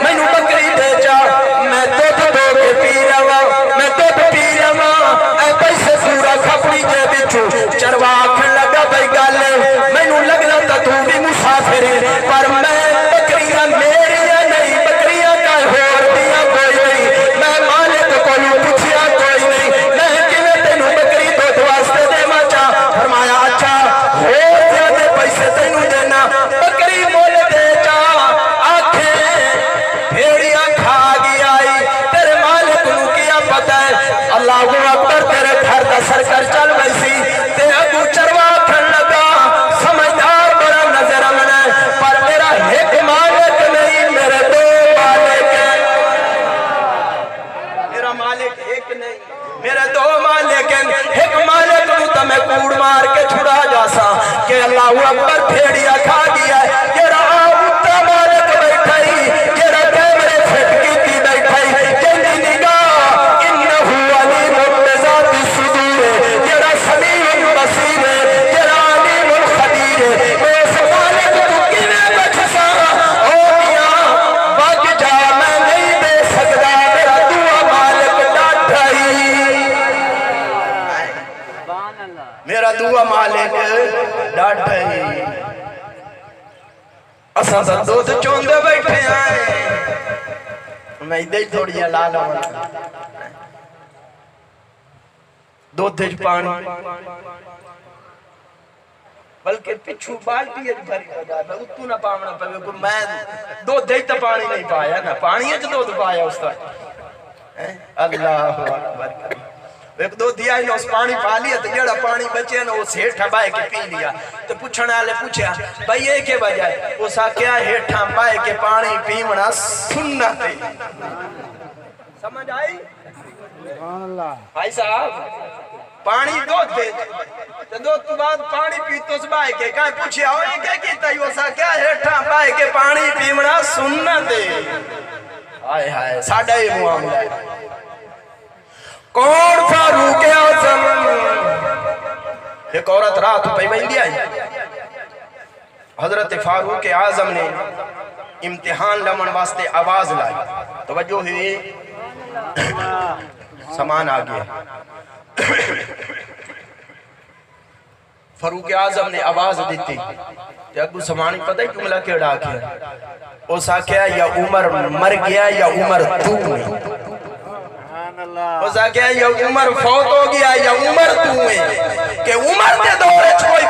مینو بکری دے جا میں دودھ دو کے پی رہا میں دودھ پی رہا اے پیسے پورا کھپڑی دے بچو چروا آکھن لگا بھائی گالے مینو لگنا تا تو بھی مسافر پر میں بکریاں میری نہیں بکریاں کا ہور دیا کوئی نہیں میں مالک کو پوچھیا کوئی نہیں میں کیویں تینوں بکری دودھ واسطے دیواں چا فرمایا اچھا ہور زیادہ پیسے تینوں دینا بکری مول دے جا آکھے بھیڑیاں کھا گیا تیرے مالک نو کیا پتہ ہے اللہ اکبر تیرے گھر دا سرکر چل ویسی تے ابو چروا کھن لگا سمجھدار بڑا نظر آنا پر میرا ایک مالک نہیں میرے دو مالک ہیں میرا مالک ایک نہیں میرے دو مالک ہیں ایک مالک نو تا میں کوڑ مار کے چھڑا جاسا کہ اللہ اکبر بھیڑیا کھا گیا ہے جڑا اتا مالک بیٹھائی جڑا کیمرے فٹ کیتی بیٹھائی جندی نگاہ انہو علیم بذات الصدور جڑا سمیع بصیر جڑا علیم خبیر اس مالک تو کیویں بچسا او میاں بچ جا میں نہیں دے سکدا میرا دعا مالک ڈاٹھائی میرا دعا مالک ڈاٹھائی اساں تا دودھ چوندے بیٹھے ہیں میں دے تھوڑی لالا دودھ وچ پانی بلکہ پچھو بالٹی اج بھری لگا میں اتو نہ پاونا پوے کو میں دودھ تے پانی نہیں پایا نا پانی اج دودھ پایا استاد اللہ اکبر ایک دو دیا ہی اس پانی پا لیا تو جڑا پانی بچے نا وہ ہیٹھا بائے کے پی لیا تو پوچھنے والے پوچھا بھائی یہ کے وجہ ہے اس آکھیا ہیٹھا بائے کے پانی پیونا سنت ہے سمجھ آئی بھائی صاحب پانی دودھ دے تو دودھ تو بعد پانی پیتو اس بائے کے کہیں پوچھیا ہو یہ کیا کیتا ہے اس آکھیا ہیٹھا بائے کے پانی پیونا سنت ہے آئے ہائے ساڑھا یہ معاملہ ہے کون فاروق اعظم ایک عورت رات پہ بندی آئی حضرت فاروق اعظم نے امتحان لمن واسطے آواز لائی توجہ ہوئی سامان آ گیا فاروق اعظم نے آواز دیتی کہ ابو سمانی پتہ ہی جملہ کیڑا کیا اس آکھیا یا عمر مر گیا یا عمر تو نہیں اس آکھیا یا عمر فوت ہو گیا یا عمر تو ہے کہ عمر دے دورے کوئی